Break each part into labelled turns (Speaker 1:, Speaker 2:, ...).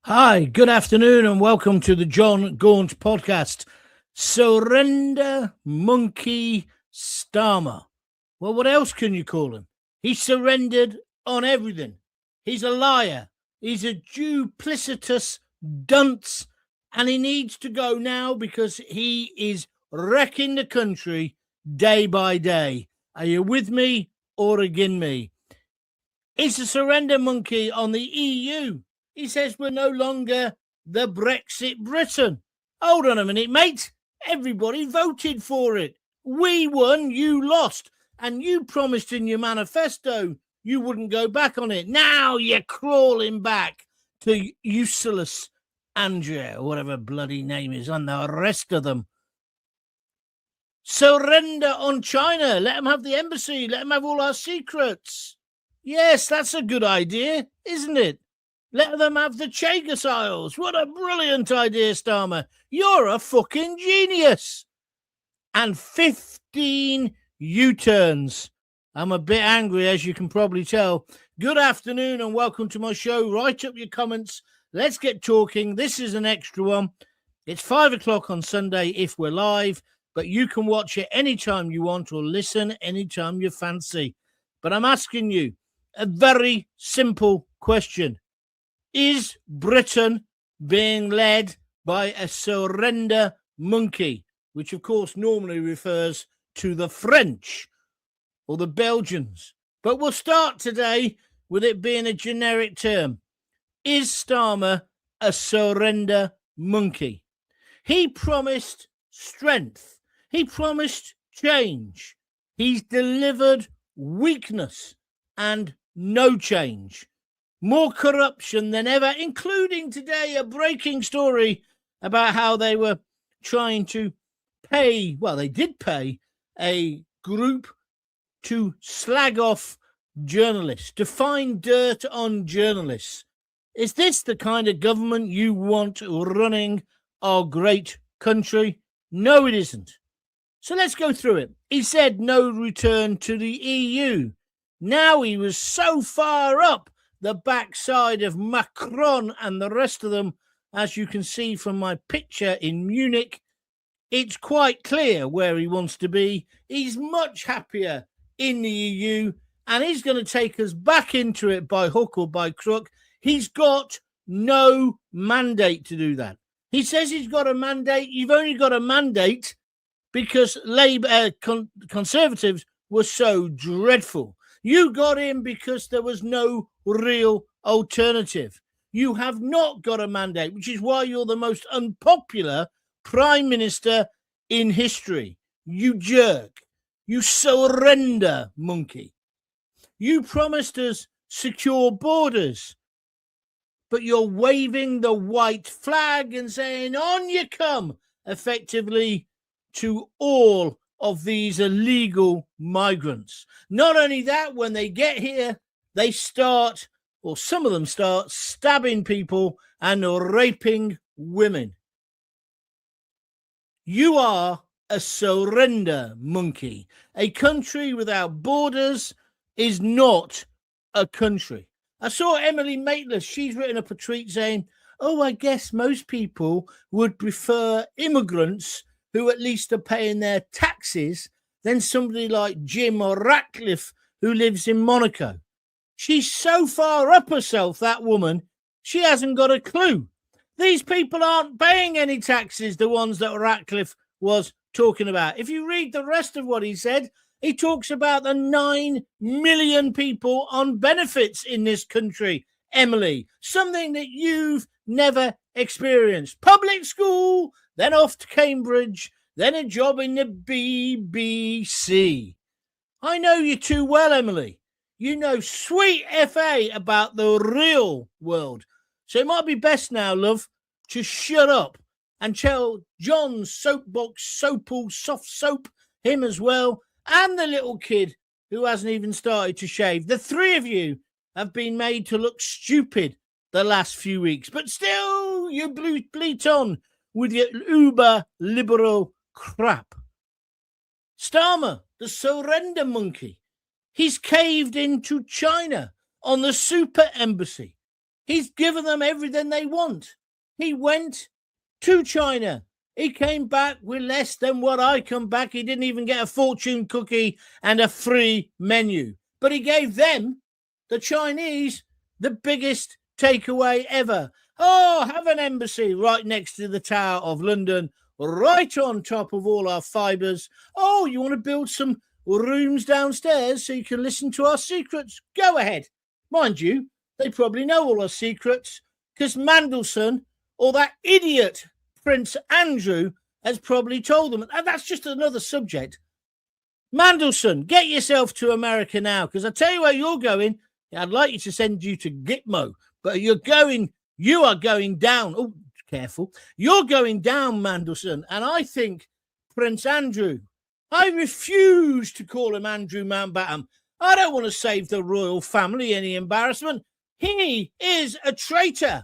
Speaker 1: Hi, good afternoon, and welcome to the Gaunt podcast. Surrender Monkey Starmer. Well, what else can you call him? He surrendered on everything. He's a liar. He's a duplicitous dunce, and he needs to go now because he is wrecking the country day by day. Are you with me or against me? He's a surrender monkey on the EU. He says we're no longer the Brexit Britain. Hold on a minute, mate. Everybody voted for it. We won, you lost. And you promised in your manifesto you wouldn't go back on it. Now you're crawling back to useless Andrea, or whatever bloody name is, and the rest of them. Surrender on China. Let them have the embassy. Let them have all our secrets. Yes, that's a good idea, isn't it? Let them have the Chagos Isles. What a brilliant idea, Starmer. You're a fucking genius. And 15 U-turns. I'm a bit angry, as you can probably tell. Good afternoon and welcome to my show. Write up your comments. Let's get talking. This is an extra one. It's 5 o'clock on Sunday if we're live, but you can watch it anytime you want or listen anytime you fancy. But I'm asking you a very simple question. Is Britain being led by a surrender monkey, which of course normally refers to the French or the Belgians? But we'll start today with it being a generic term. Is Starmer a surrender monkey? He promised strength. He promised change. He's delivered weakness and no change. More corruption than ever, including today a breaking story about how they were trying to pay, well, they did pay a group to slag off journalists, to find dirt on journalists. Is this the kind of government you want running our great country? No, it isn't. So let's go through it. He said no return to the EU. Now he was so far up the backside of Macron and the rest of them, as you can see from my picture in Munich, it's quite clear where he wants to be. He's much happier in the EU, and he's going to take us back into it by hook or by crook. He's got no mandate to do that. He says he's got a mandate. You've only got a mandate because Labour Conservatives were so dreadful. You got in because there was no real alternative. You have not got a mandate, which is why you're the most unpopular prime minister in history. You jerk. You surrender monkey. You promised us secure borders, but you're waving the white flag and saying, on you come, effectively, to all of these illegal migrants. Not only that, when they get here, they start, or some of them start, stabbing people and raping women. You are a surrender monkey. A country without borders is not a country. I saw Emily Maitlis. She's written up a tweet saying, oh, I guess most people would prefer immigrants who at least are paying their taxes than somebody like Jim or Ratcliffe who lives in Monaco. She's so far up herself, that woman, she hasn't got a clue. These people aren't paying any taxes, the ones that Ratcliffe was talking about. If you read the rest of what he said, he talks about the 9 million people on benefits in this country, Emily, something that you've never experienced. Public school, then off to Cambridge, then a job in the BBC. I know you too well, Emily. You know sweet FA about the real world. So it might be best now, love, to shut up and tell John Soapbox, Soapal, Soft Soap, him as well, and the little kid who hasn't even started to shave. The three of you have been made to look stupid the last few weeks, but still you bleat on with your uber-liberal crap. Starmer, the surrender monkey, he's caved into China on the super embassy. He's given them everything they want. He went to China. He came back with less than what I come back. He didn't even get a fortune cookie and a free menu. But he gave them, the Chinese, the biggest takeaway ever. Oh, have an embassy right next to the Tower of London, right on top of all our fibres. Oh, you want to build some rooms downstairs so you can listen to our secrets? Go ahead. Mind you, they probably know all our secrets because Mandelson, or that idiot Prince Andrew, has probably told them. And that's just another subject. Mandelson, get yourself to America now, because I tell you where you're going. I'd like you to send you to Gitmo, but you are going down. Oh, careful. You're going down, Mandelson. And I think Prince Andrew, I refuse to call him Andrew Mountbatten. I don't want to save the royal family any embarrassment. He is a traitor.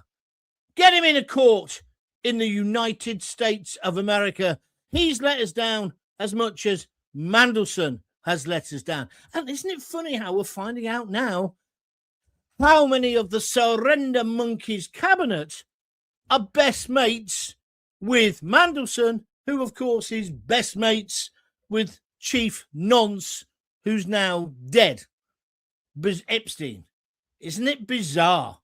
Speaker 1: Get him in a court in the United States of America. He's let us down as much as Mandelson has let us down. And isn't it funny how we're finding out now how many of the surrender monkeys cabinet are best mates with Mandelson, who, of course, is best mates with Chief Nonce, who's now dead. Epstein. Isn't it bizarre?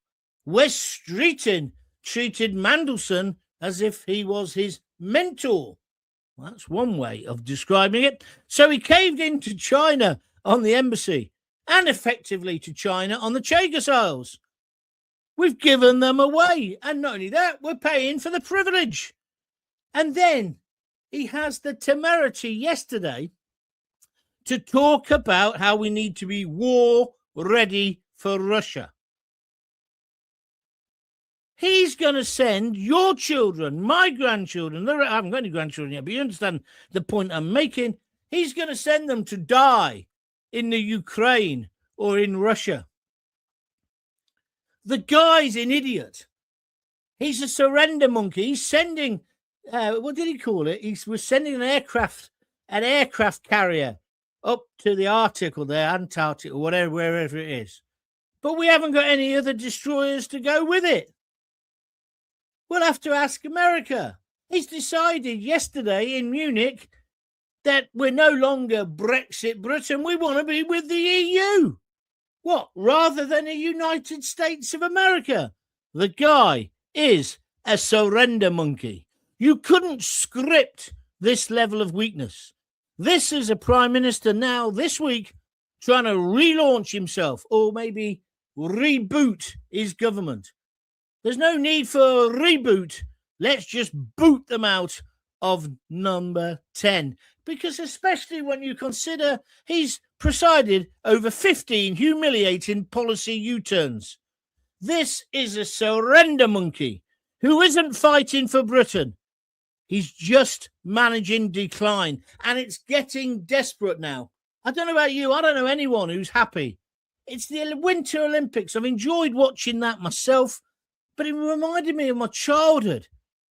Speaker 1: Wes Streeting treated Mandelson as if he was his mentor. Well, that's one way of describing it. So he caved into China on the embassy and effectively to China on the Chagos Isles. We've given them away. And not only that, we're paying for the privilege. And then he has the temerity yesterday to talk about how we need to be war ready for Russia. He's going to send your children, my grandchildren, I haven't got any grandchildren yet, but you understand the point I'm making. He's going to send them to die in the Ukraine or in Russia. The guy's an idiot. He's a surrender monkey. He's sending, what did he call it? He was sending an aircraft carrier up to the Arctic or the Antarctic or whatever, wherever it is. But we haven't got any other destroyers to go with it. We'll have to ask America. He's decided yesterday in Munich that we're no longer Brexit Britain. We want to be with the EU. What? Rather than a United States of America. The guy is a surrender monkey. You couldn't script this level of weakness. This is a prime minister now this week trying to relaunch himself or maybe reboot his government. There's no need for a reboot. Let's just boot them out of number 10. Because especially when you consider he's presided over 15 humiliating policy U-turns. This is a surrender monkey who isn't fighting for Britain. He's just managing decline. And it's getting desperate now. I don't know about you. I don't know anyone who's happy. It's the Winter Olympics. I've enjoyed watching that myself. But it reminded me of my childhood.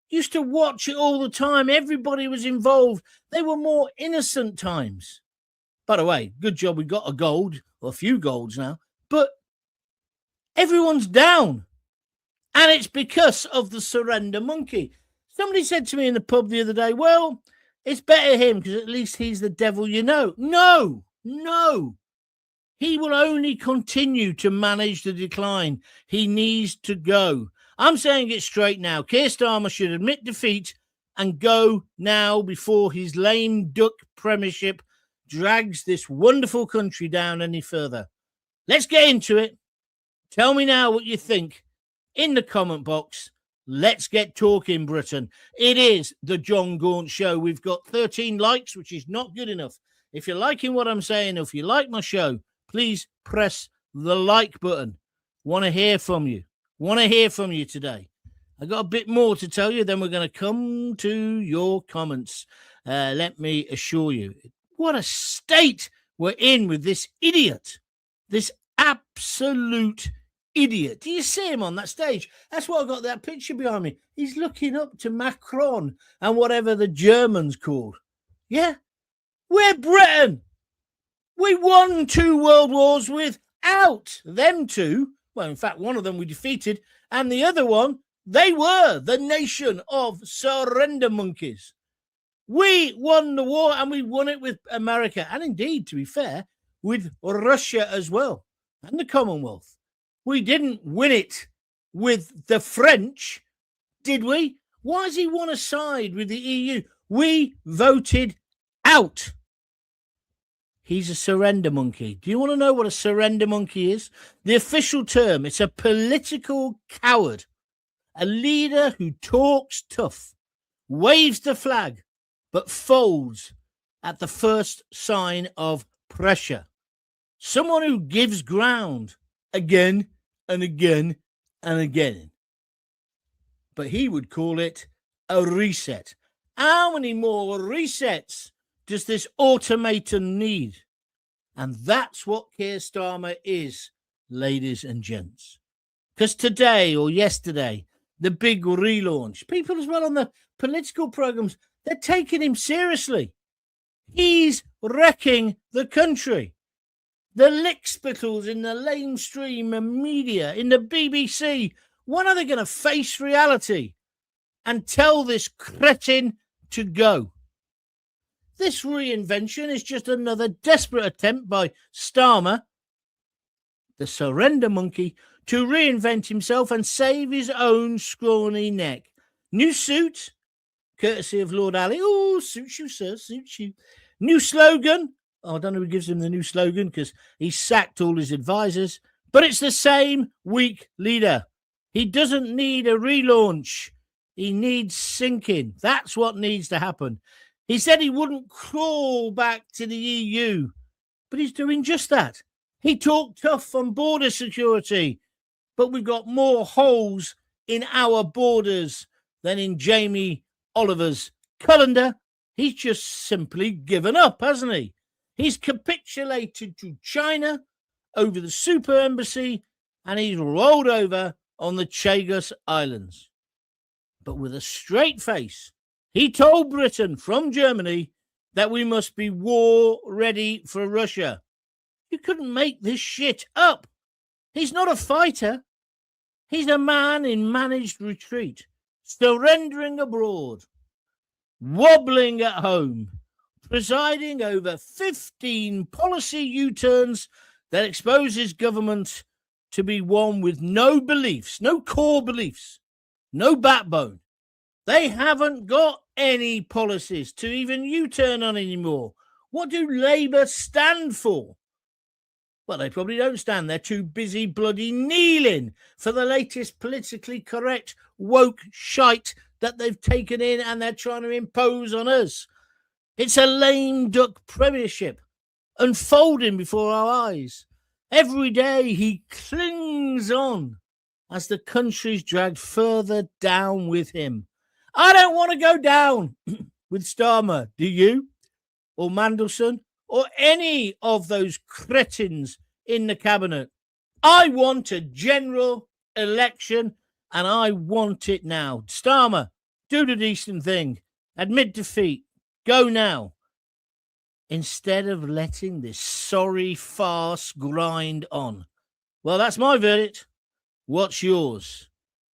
Speaker 1: Used to watch it all the time. Everybody was involved. They were more innocent times. By the way, good job we got a gold, or a few golds now. But everyone's down. And it's because of the surrender monkey. Somebody said to me in the pub the other day, well, it's better him because at least he's the devil you know. No. He will only continue to manage the decline. He needs to go. I'm saying it straight now. Keir Starmer should admit defeat and go now before his lame duck premiership drags this wonderful country down any further. Let's get into it. Tell me now what you think in the comment box. Let's get talking, Britain. It is the John Gaunt Show. We've got 13 likes, which is not good enough. If you're liking what I'm saying, if you like my show, please press the like button. Want to hear from you. Today. I got a bit more to tell you, then we're going to come to your comments. Let me assure you, what a state we're in with this idiot. This absolute idiot. Do you see him on that stage? That's why I got that picture behind me. He's looking up to Macron and whatever the Germans called. Yeah, we're Britain. We won 2 world wars without them two. Well, in fact, one of them we defeated And the other one, they were the nation of surrender monkeys. We won the war, and we won it with America. And indeed, to be fair, with Russia as well, and the Commonwealth. We didn't win it with the French, did we? Why does he want to side with the EU? We voted out. He's a surrender monkey. Do you want to know what a surrender monkey is? The official term, it's a political coward, a leader who talks tough, waves the flag, but folds at the first sign of pressure. Someone who gives ground again and again and again. But he would call it a reset. How many more resets does this automaton need? And that's what Keir Starmer is, ladies and gents. Because today or yesterday, the big relaunch, people as well on the political programs, they're taking him seriously. He's wrecking the country. The lickspittles in the lamestream media, in the BBC, when are they going to face reality and tell this cretin to go? This reinvention is just another desperate attempt by Starmer, the surrender monkey, to reinvent himself and save his own scrawny neck. New suit, courtesy of Lord Ali. Oh, suits you, sir, suits you. New slogan. Oh, I don't know who gives him the new slogan because he sacked all his advisors. But it's the same weak leader. He doesn't need a relaunch. He needs sinking. That's what needs to happen. He said he wouldn't crawl back to the EU, but he's doing just that. He talked tough on border security, but we've got more holes in our borders than in Jamie Oliver's calendar. He's just simply given up, hasn't he? He's capitulated to China over the super embassy, and he's rolled over on the Chagos Islands. But with a straight face, he told Britain from Germany that we must be war ready for Russia. You couldn't make this shit up. He's not a fighter. He's a man in managed retreat, surrendering abroad, wobbling at home, presiding over 15 policy U-turns that expose his government to be one with no beliefs, no core beliefs, no backbone. They haven't got any policies to even U-turn on anymore. What do Labour stand for? Well, they probably don't stand. They're too busy bloody kneeling for the latest politically correct woke shite that they've taken in and they're trying to impose on us. It's a lame duck premiership unfolding before our eyes. Every day he clings on as the country's dragged further down with him. I don't want to go down with Starmer, do you? Or Mandelson? Or any of those cretins in the cabinet? I want a general election, and I want it now. Starmer, do the decent thing. Admit defeat. Go now. Instead of letting this sorry farce grind on. Well, that's my verdict. What's yours?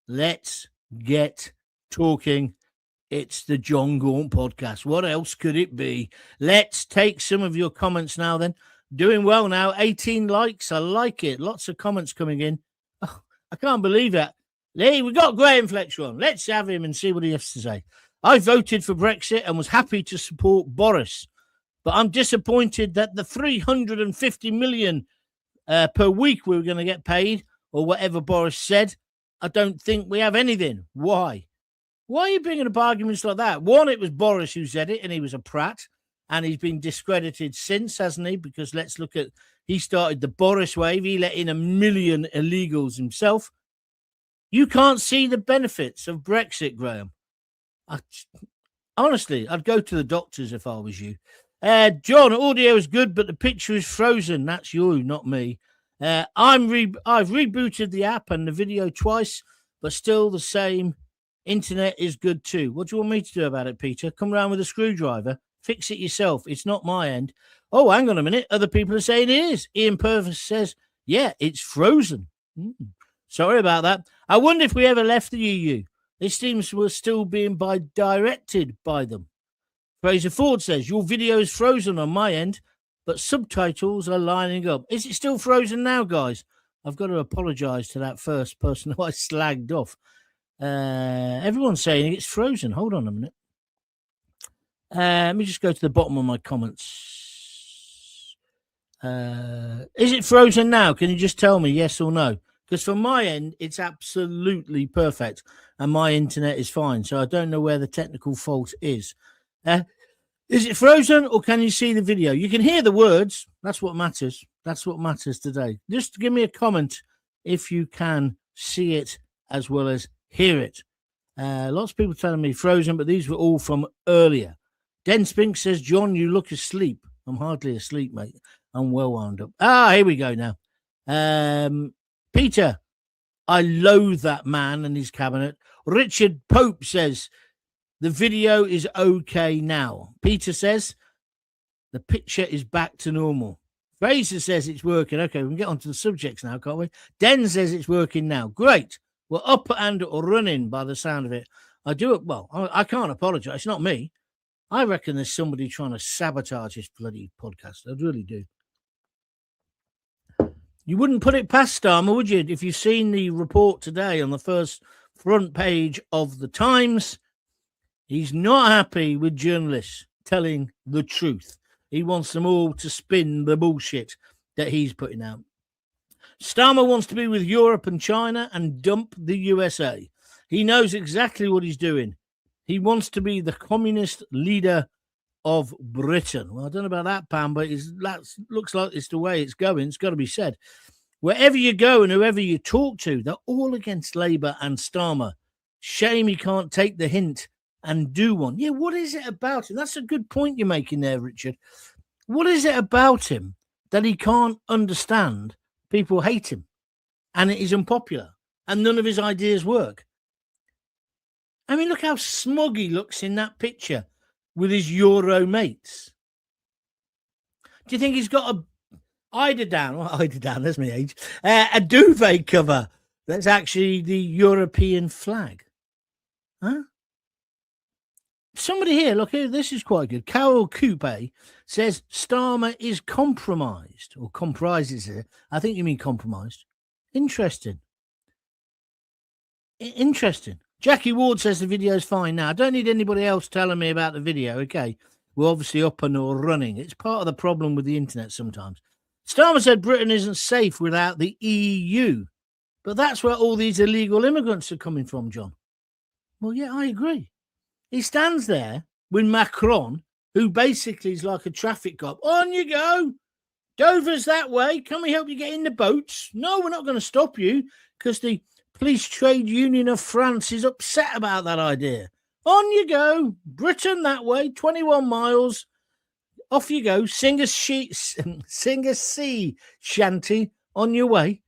Speaker 1: Let's get talking. It's the John Gaunt podcast. What else could it be? Let's take some of your comments now then. Doing well now. 18 likes. I like it. Lots of comments coming in. Oh, I can't believe that. Hey, we got Graham Fletcher on. Let's have him and see what he has to say. I voted for Brexit and was happy to support Boris, but I'm disappointed that the 350 million per week we were going to get paid, or whatever Boris said, I don't think we have anything. Why? Why are you bringing up arguments like that? One, it was Boris who said it, and he was a prat, and he's been discredited since, hasn't he? Because let's look at, he started the Boris wave. He let in 1 million illegals himself. You can't see the benefits of Brexit, Graham. Honestly, I'd go to the doctors if I was you. John, audio is good, but the picture is frozen. That's you, not me. I've rebooted the app and the video twice, but still the same. Internet is good too. What do you want me to do about it, Peter? Come around with a screwdriver. Fix it yourself. It's not my end. Oh, hang on a minute. Other people are saying it is. Ian Purvis says, yeah, it's frozen. Sorry about that. I wonder if we ever left the EU. It seems we're still being directed by them. Fraser Ford says, your video is frozen on my end, but subtitles are lining up. Is it still frozen now, guys? I've got to apologise to that first person who I slagged off. Everyone's saying it's frozen. Hold on a minute. Let me just go to the bottom of my comments. Is it frozen now? Can you just tell me yes or no? Because from my end, it's absolutely perfect and my internet is fine. So I don't know where the technical fault is. Is it frozen or can you see the video? You can hear the words. That's what matters. That's what matters today. Just give me a comment if you can see it as well as hear it. Lots of people telling me frozen, but these were all from earlier. Den Spink says, John, you look asleep. I'm hardly asleep, mate. I'm well wound up. Here we go now. Peter, I loathe that man and his cabinet. Richard Pope says, the video is okay now. Peter says, the picture is back to normal. Fraser says it's working. Okay, we can get on to the subjects now, can't we? Den says it's working now. Great. We're up and running by the sound of it. I do it well. I can't apologise. It's not me. I reckon there's somebody trying to sabotage this bloody podcast. I really do. You wouldn't put it past Starmer, would you? If you've seen the report today on the first front page of the Times, he's not happy with journalists telling the truth. He wants them all to spin the bullshit that he's putting out. Starmer wants to be with Europe and China and dump the USA. He knows exactly what he's doing. He wants to be the communist leader of Britain. Well, I don't know about that, Pam, but that looks like it's the way it's going. It's got to be said. Wherever you go and whoever you talk to, they're all against Labour and Starmer. Shame he can't take the hint and do one. Yeah, what is it about him? That's a good point you're making there, Richard. What is it about him that he can't understand? People hate him and it is unpopular and none of his ideas work. I mean, look how smug he looks in that picture with his Euro mates. Do you think he's got a eiderdown, that's my age, a duvet cover that's actually the European flag? Huh? Somebody here, look here, this is quite good. Carol Coupe says Starmer is compromised, or comprises it. I think you mean compromised. Interesting. Jackie Ward says the video's fine now. I don't need anybody else telling me about the video, okay? We're obviously up and running. It's part of the problem with the internet sometimes. Starmer said Britain isn't safe without the EU. But that's where all these illegal immigrants are coming from, John. Well, yeah, I agree. He stands there with Macron, who basically is like a traffic cop. On you go. Dover's that way. Can we help you get in the boats? No, we're not going to stop you because the Police Trade Union of France is upset about that idea. On you go. Britain that way, 21 miles. Off you go. Sing a sea shanty on your way.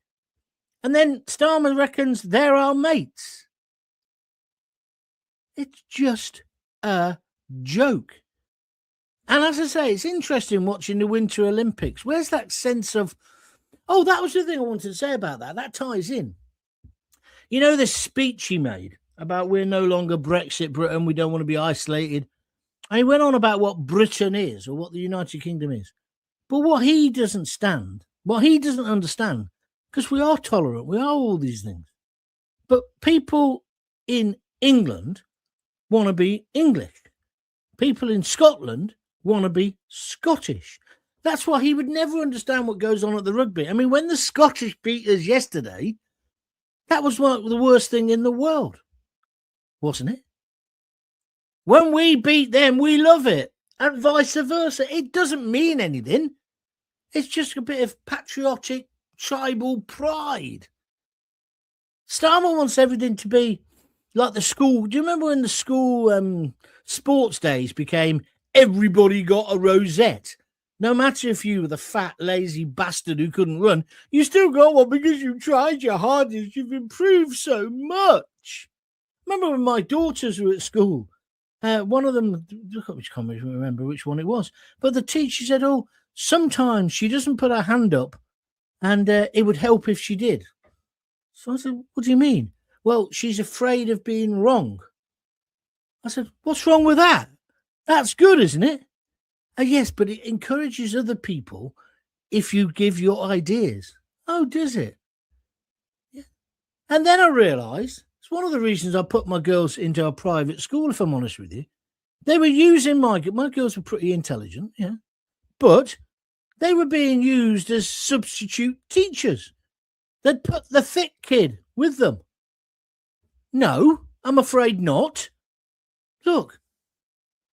Speaker 1: And then Starmer reckons they're our mates. It's just a joke. And as I say, it's interesting watching the Winter Olympics. Where's that sense of, oh, that was the thing I wanted to say about that. That ties in. You know, this speech he made about we're no longer Brexit Britain, we don't want to be isolated. And he went on about what Britain is or what the United Kingdom is. But what he doesn't understand, because we are tolerant, we are all these things. But people in England want to be English. People in Scotland want to be Scottish. That's why he would never understand what goes on at the rugby. I mean, when the Scottish beat us yesterday, that was the worst thing in the world, wasn't it? When we beat them, we love it, and vice versa. It doesn't mean anything. It's just a bit of patriotic, tribal pride. Starmer wants everything to be like the school. Do you remember when the school sports days became everybody got a rosette? No matter if you were the fat, lazy bastard who couldn't run, you still got one because you tried your hardest. You've improved so much. Remember when my daughters were at school? One of them, look at which comment, I can't remember which one it was. But the teacher said, oh, sometimes she doesn't put her hand up and it would help if she did. So I said, what do you mean? Well, she's afraid of being wrong. I said, what's wrong with that? That's good, isn't it? Yes, but it encourages other people if you give your ideas. Oh, does it? Yeah. And then I realised it's one of the reasons I put my girls into a private school, if I'm honest with you. They were using my girls were pretty intelligent, yeah, but they were being used as substitute teachers. They'd put the thick kid with them. No, I'm afraid not. Look,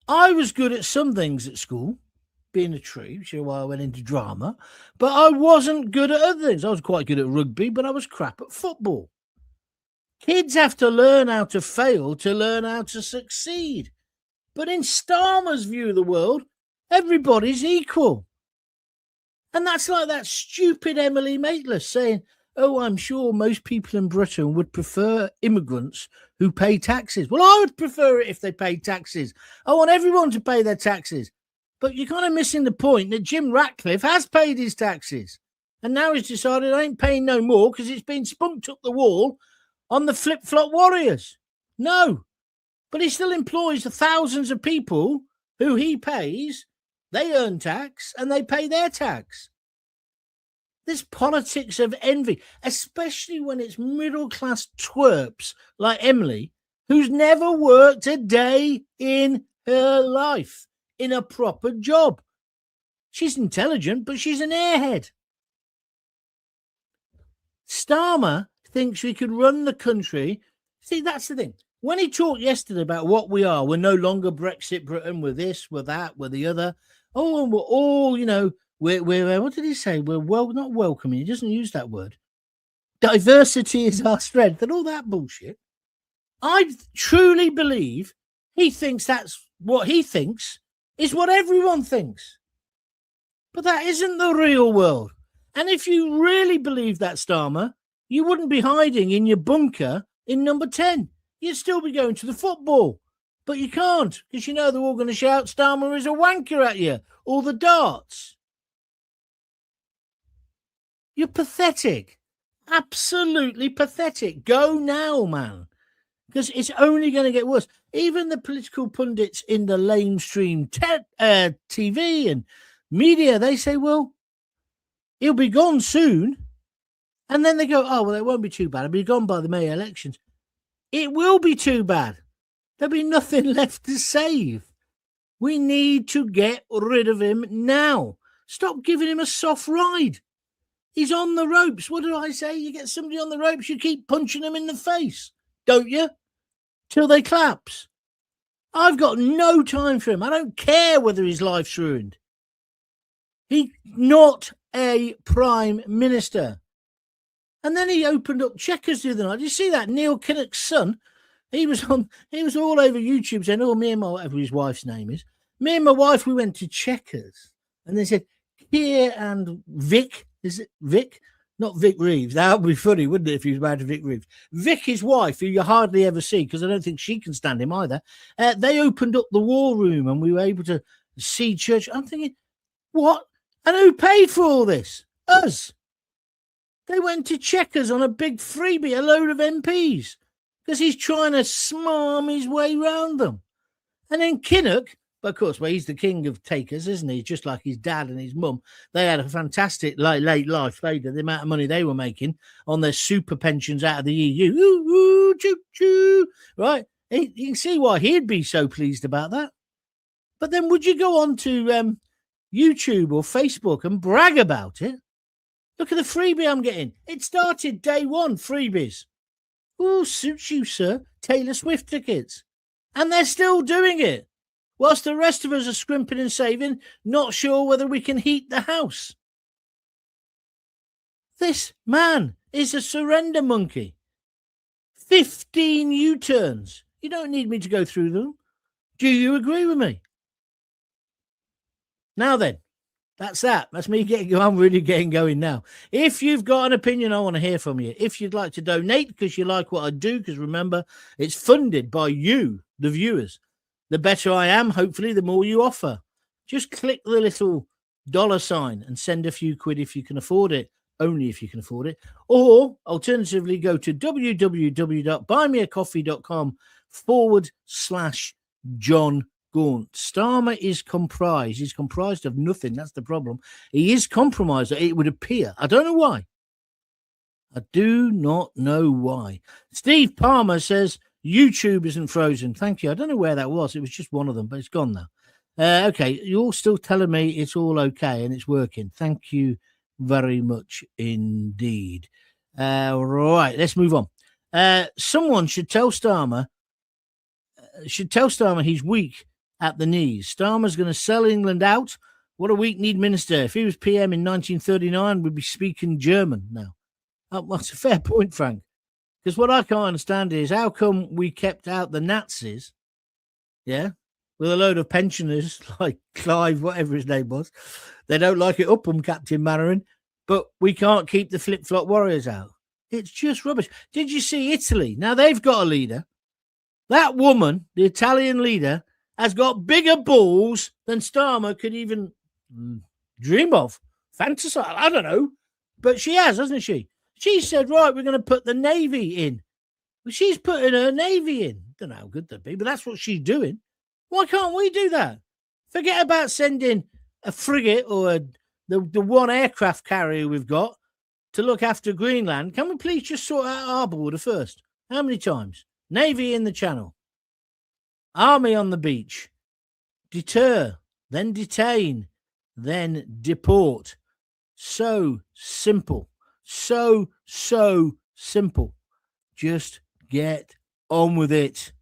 Speaker 1: I was good at some things at school, being a tree, which is why I went into drama, but I wasn't good at other things. I was quite good at rugby, but I was crap at football. Kids have to learn how to fail to learn how to succeed. But in Starmer's view of the world, everybody's equal. And that's like that stupid Emily Maitlis saying, oh, I'm sure most people in Britain would prefer immigrants who pay taxes. Well, I would prefer it if they paid taxes. I want everyone to pay their taxes. But you're kind of missing the point that Jim Ratcliffe has paid his taxes. And now he's decided I ain't paying no more because it's been spunked up the wall on the flip-flop warriors. No. But he still employs the thousands of people who he pays. They earn tax and they pay their tax. This politics of envy, especially when it's middle-class twerps like Emily, who's never worked a day in her life in a proper job. She's intelligent, but she's an airhead. Starmer thinks we could run the country. See, that's the thing. When he talked yesterday about what we are, we're no longer Brexit Britain, we're this, we're that, we're the other. Oh, and we're all, we're what did he say? We're not welcoming. He doesn't use that word. Diversity is our strength and all that bullshit. I truly believe he thinks that's what he thinks is what everyone thinks. But that isn't the real world. And if you really believe that, Starmer, you wouldn't be hiding in your bunker in number 10. You'd still be going to the football. But you can't, because they're all going to shout Starmer is a wanker at you, or the darts. You're pathetic. Absolutely pathetic. Go now, man. Because it's only going to get worse. Even the political pundits in the lamestream TV and media, they say, well, he'll be gone soon. And then they go, oh, well, it won't be too bad. He'll be gone by the May elections. It will be too bad. There'll be nothing left to save. We need to get rid of him now. Stop giving him a soft ride. He's on the ropes. What do I say? You get somebody on the ropes, you keep punching them in the face, don't you? Till they collapse. I've got no time for him. I don't care whether his life's ruined. He's not a prime minister. And then he opened up Checkers the other night. Did you see that? Neil Kinnock's son. He was all over YouTube saying, oh, me and my, whatever his wife's name is. Me and my wife, we went to Checkers. And they said, Keir and Vic, is it Vic? Not Vic Reeves. That would be funny, wouldn't it, if he was married to Vic Reeves? Vic, his wife, who you hardly ever see, because I don't think she can stand him either. They opened up the war room and we were able to see church. I'm thinking, what? And who paid for all this? Us. They went to Checkers on a big freebie, a load of MPs, because he's trying to smarm his way round them. And then Kinnock, but of course, well, he's the king of takers, isn't he? Just like his dad and his mum. They had a fantastic late life. The amount of money they were making on their super pensions out of the EU. Ooh, ooh, choo, choo. Right? You can see why he'd be so pleased about that. But then would you go on to YouTube or Facebook and brag about it? Look at the freebie I'm getting. It started day one, freebies. Ooh, suits you, sir. Taylor Swift tickets. And they're still doing it. Whilst the rest of us are scrimping and saving, not sure whether we can heat the house. This man is a surrender monkey. 15 U-turns. You don't need me to go through them. Do you agree with me? Now then, that's that. That's me I'm really getting going now. If you've got an opinion, I want to hear from you. If you'd like to donate because you like what I do, because remember, it's funded by you, the viewers. The better I am, hopefully, the more you offer. Just click the little $ sign and send a few quid if you can afford it. only if you can afford it. Or alternatively, go to www.buymeacoffee.com/John Gaunt. Starmer is comprised. He's comprised of nothing. That's the problem. He is compromised, it would appear. I don't know why. I do not know why. Steve Palmer says YouTube isn't frozen. Thank you. I don't know where that was. It was just one of them, but it's gone now. Okay, you're still telling me it's all okay and it's working. Thank you very much indeed. Right, let's move on. Someone should tell Starmer he's weak at the knees. Starmer's going to sell England out. What a weak-kneed minister. If he was PM in 1939, we'd be speaking German now. That's a fair point, Frank. Because what I can't understand is how come we kept out the Nazis, yeah, with a load of pensioners like Clive, whatever his name was. They don't like it up them, Captain Mannering, but we can't keep the flip-flop warriors out. It's just rubbish. Did you see Italy? Now, they've got a leader. That woman, the Italian leader, has got bigger balls than Starmer could even dream of. Fantasize, I don't know. But she has, hasn't she? She said, right, we're going to put the Navy in. Well, she's putting her Navy in. Don't know how good that'd be, but that's what she's doing. Why can't we do that? Forget about sending a frigate or the one aircraft carrier we've got to look after Greenland. Can we please just sort out harbour water first? How many times? Navy in the Channel. Army on the beach. Deter, then detain, then deport. So simple. So simple. Just get on with it.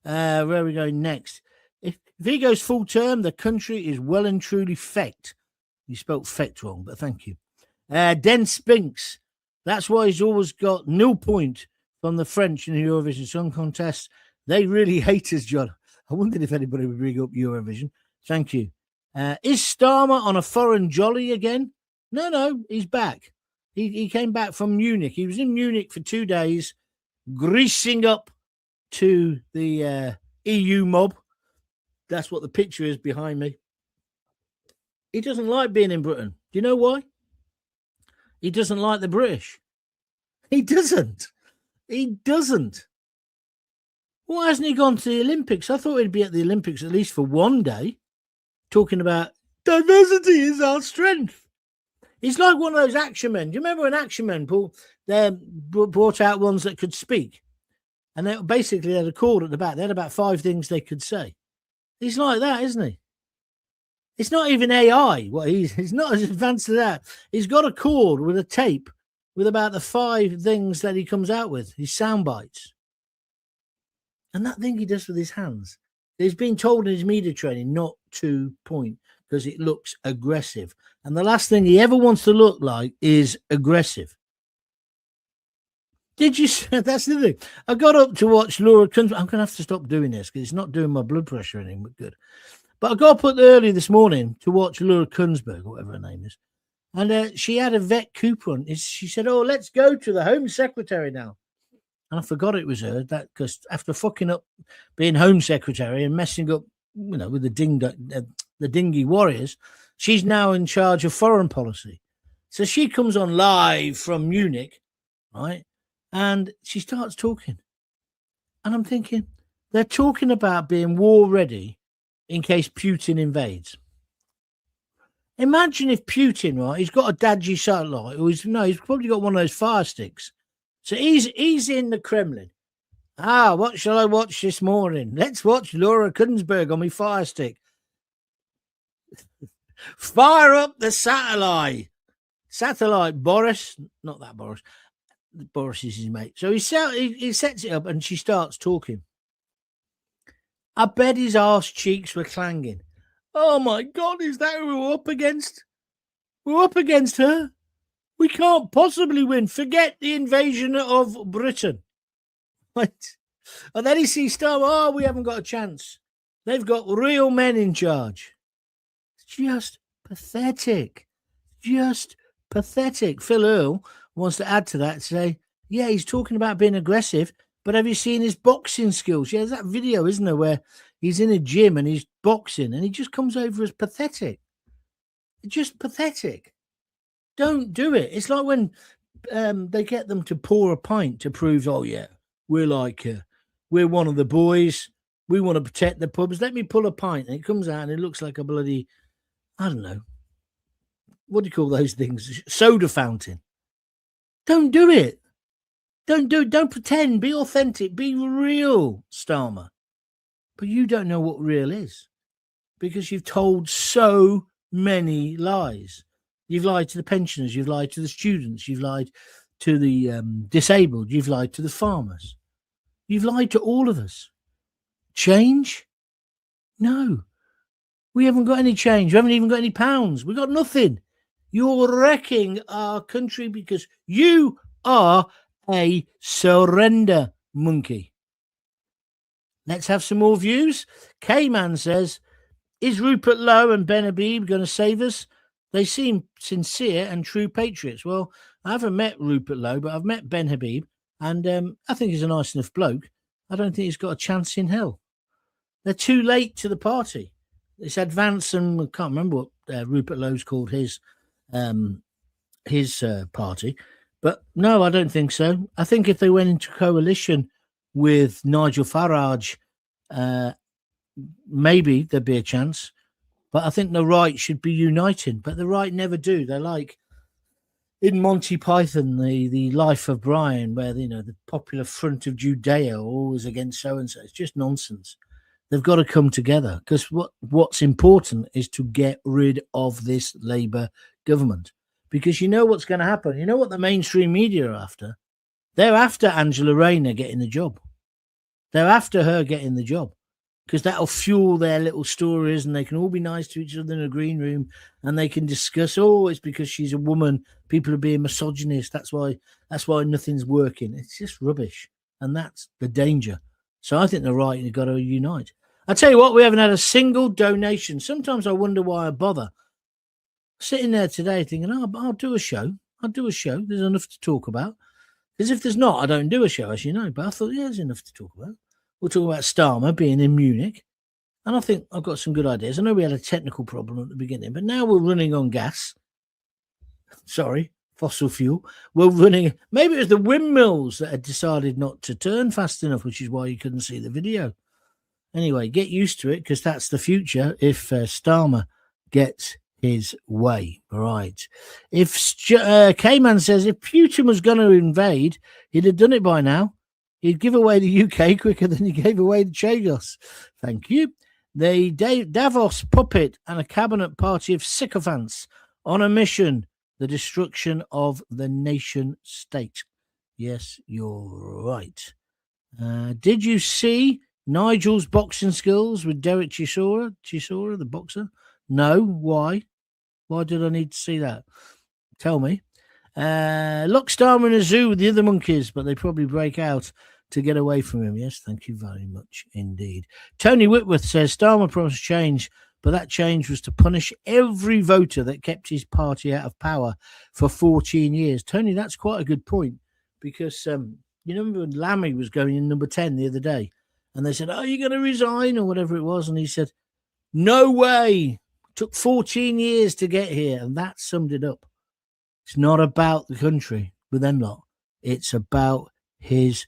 Speaker 1: Where are we going next? If he goes full term, the country is well and truly fecked. You spelt fecked wrong, but thank you. Den Spinks. That's why he's always got 0 point from the French in the Eurovision Song Contest. They really hate us, John. I wondered if anybody would bring up Eurovision. Thank you. Is Starmer on a foreign jolly again? No, he's back. He came back from Munich. He was in Munich for 2 days, greasing up to the EU mob. That's what the picture is behind me. He doesn't like being in Britain. Do you know why? He doesn't like the British. He doesn't. Why hasn't he gone to the Olympics? I thought he'd be at the Olympics at least for 1 day, talking about diversity is our strength. He's like one of those action men. Do you remember when action men brought out ones that could speak? And they basically had a cord at the back. They had about 5 things they could say. He's like that, isn't he? It's not even AI. He's not as advanced as that. He's got a cord with a tape with about the 5 things that he comes out with, his sound bites. And that thing he does with his hands, he's been told in his media training not to point because it looks aggressive. And the last thing he ever wants to look like is aggressive. Did you? That's the thing. I got up to watch Laura Kunsberg. I'm going to have to stop doing this because it's not doing my blood pressure any good. But I got up early this morning to watch Laura Kunsberg, whatever her name is. And she had a vet coupon. She said, oh, let's go to the Home Secretary now. And I forgot it was her, that because after fucking up being Home Secretary and messing up, with the dingy warriors, she's now in charge of foreign policy. So she comes on live from Munich, right? And she starts talking. And I'm thinking, they're talking about being war ready in case Putin invades. Imagine if Putin, right, he's got a dodgy satellite, or he's probably got one of those fire sticks. So he's in the Kremlin. What shall I watch this morning? Let's watch Laura Kunsberg on my fire stick. Fire up the satellite. Boris. Not that Boris. Boris is his mate. So he sets it up and she starts talking. I bet his arse cheeks were clanging. Oh my God, is that who we're up against? We're up against her. We can't possibly win. Forget the invasion of Britain. Right? And then he sees Starmer. We haven't got a chance. They've got real men in charge. Just pathetic. Phil Earle wants to add to that and say, yeah, he's talking about being aggressive, but have you seen his boxing skills? Yeah, there's that video, isn't there, where he's in a gym and he's boxing and he just comes over as pathetic. Just pathetic. Don't do it. It's like when they get them to pour a pint to prove, oh, yeah, we're one of the boys. We want to protect the pubs. Let me pull a pint. And it comes out and it looks like a bloody, I don't know, what do you call those things? Soda fountain. Don't do it. Don't pretend. Be authentic. Be real, Starmer. But you don't know what real is because you've told so many lies. You've lied to the pensioners. You've lied to the students. You've lied to the disabled. You've lied to the farmers. You've lied to all of us. Change? No. We haven't got any change. We haven't even got any pounds. We've got nothing. You're wrecking our country because you are a surrender monkey. Let's have some more views. K-Man says, is Rupert Lowe and Ben Habib going to save us? They seem sincere and true patriots. Well, I haven't met Rupert Lowe, but I've met Ben Habib, and I think he's a nice enough bloke. I don't think he's got a chance in hell. They're too late to the party. It's advanced, and I can't remember what Rupert Lowe's called his party. But no, I don't think so. I think if they went into coalition with Nigel Farage, maybe there'd be a chance. But I think the right should be uniting. But the right never do. They're like in Monty Python, the Life of Brian, where the popular front of Judea are always against so and so. It's just nonsense. They've got to come together because what's important is to get rid of this Labour government. Because you know what's going to happen. You know what the mainstream media are after? They're after Angela Rayner getting the job. They're after her getting the job because that'll fuel their little stories and they can all be nice to each other in a green room and they can discuss, it's because she's a woman. People are being misogynist. That's why nothing's working. It's just rubbish. And that's the danger. So I think the right have got to unite. I tell you what, we haven't had a single donation. Sometimes I wonder why I bother. Sitting there today thinking, I'll do a show. There's enough to talk about. Because if there's not, I don't do a show, as you know. But I thought, there's enough to talk about. We'll talk about Starmer being in Munich. And I think I've got some good ideas. I know we had a technical problem at the beginning, but now we're running on gas. Sorry, fossil fuel. We're running. Maybe it was the windmills that had decided not to turn fast enough, which is why you couldn't see the video. Anyway, get used to it because that's the future if Starmer gets his way. Right. If K-Man says if Putin was going to invade, he'd have done it by now. He'd give away the UK quicker than he gave away the Chagos. Thank you. The Davos puppet and a cabinet party of sycophants on a mission, the destruction of the nation state. Yes, you're right. Did you see Nigel's boxing skills with Derek Chisora, the boxer? No. Why? Why did I need to see that? Tell me. Look, Starmer in a zoo with the other monkeys, but they probably break out to get away from him. Yes, thank you very much indeed. Tony Whitworth says Starmer promised change, but that change was to punish every voter that kept his party out of power for 14 years. Tony, that's quite a good point because you remember when Lammy was going in number 10 the other day and they said, are you going to resign or whatever it was? And he said, no way. Took 14 years to get here, and that summed it up. It's not about the country with them lot. It's about his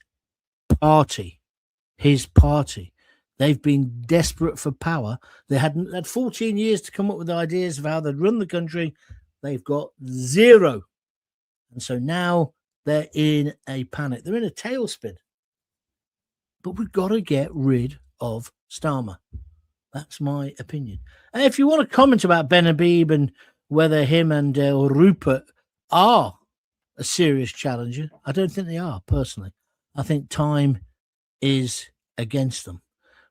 Speaker 1: party. His party. They've been desperate for power. They had 14 years to come up with ideas of how they'd run the country. They've got zero. And so now they're in a panic. They're in a tailspin. But we've got to get rid of Starmer. That's my opinion. And if you want to comment about Ben Habib and whether him and Rupert are a serious challenger, I don't think they are, personally. I think time is against them.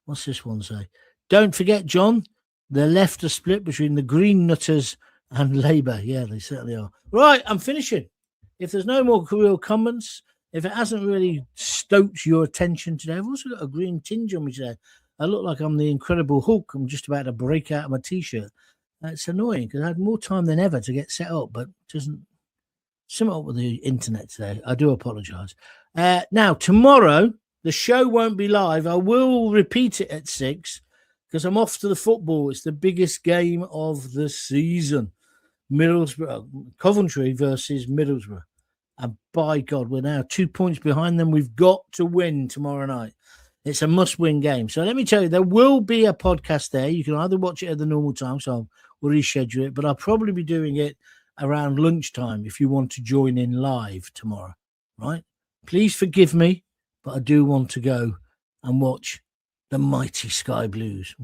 Speaker 1: What's this one say? Don't forget, John, the left are split between the Green Nutters and Labour. Yeah, they certainly are. Right, I'm finishing. If there's no more real comments, if it hasn't really stoked your attention today, I've also got a green tinge on me today. I look like I'm the Incredible Hulk. I'm just about to break out of my T-shirt. It's annoying because I had more time than ever to get set up, but it doesn't sum up with the internet today. I do apologise. Now, tomorrow, the show won't be live. I will repeat it at 6 because I'm off to the football. It's the biggest game of the season. Coventry versus Middlesbrough. And by God, we're now 2 points behind them. We've got to win tomorrow night. It's a must-win game. So let me tell you, there will be a podcast there. You can either watch it at the normal time, so we'll reschedule it, but I'll probably be doing it around lunchtime if you want to join in live tomorrow, right? Please forgive me, but I do want to go and watch the mighty Sky Blues.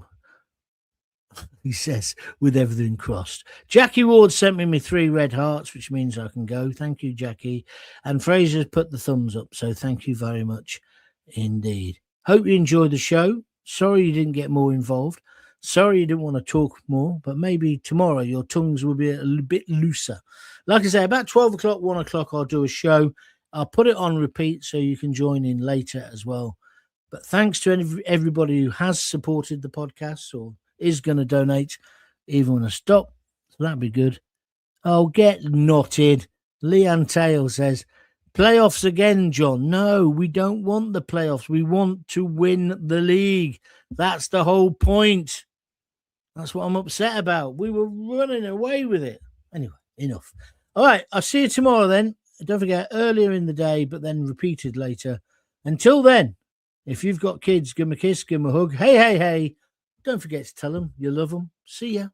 Speaker 1: He says, with everything crossed. Jackie Ward sent me 3 red hearts, which means I can go. Thank you, Jackie. And Fraser's put the thumbs up, so thank you very much indeed. Hope you enjoyed the show. Sorry you didn't get more involved. Sorry you didn't want to talk more, but maybe tomorrow your tongues will be a bit looser. Like I say, about 12 o'clock, 1 o'clock, I'll do a show. I'll put it on repeat so you can join in later as well. But thanks to everybody who has supported the podcast or is going to donate, even when I stop. So that'd be good. Oh, get knotted. Leanne Tail says, playoffs again, John. No, we don't want the playoffs. We want to win the league. That's the whole point. That's what I'm upset about. We were running away with it. Anyway, enough. All right, I'll see you tomorrow then. Don't forget, earlier in the day, but then repeated later. Until then, if you've got kids, give them a kiss, give them a hug. Hey, hey, hey. Don't forget to tell them you love them. See ya.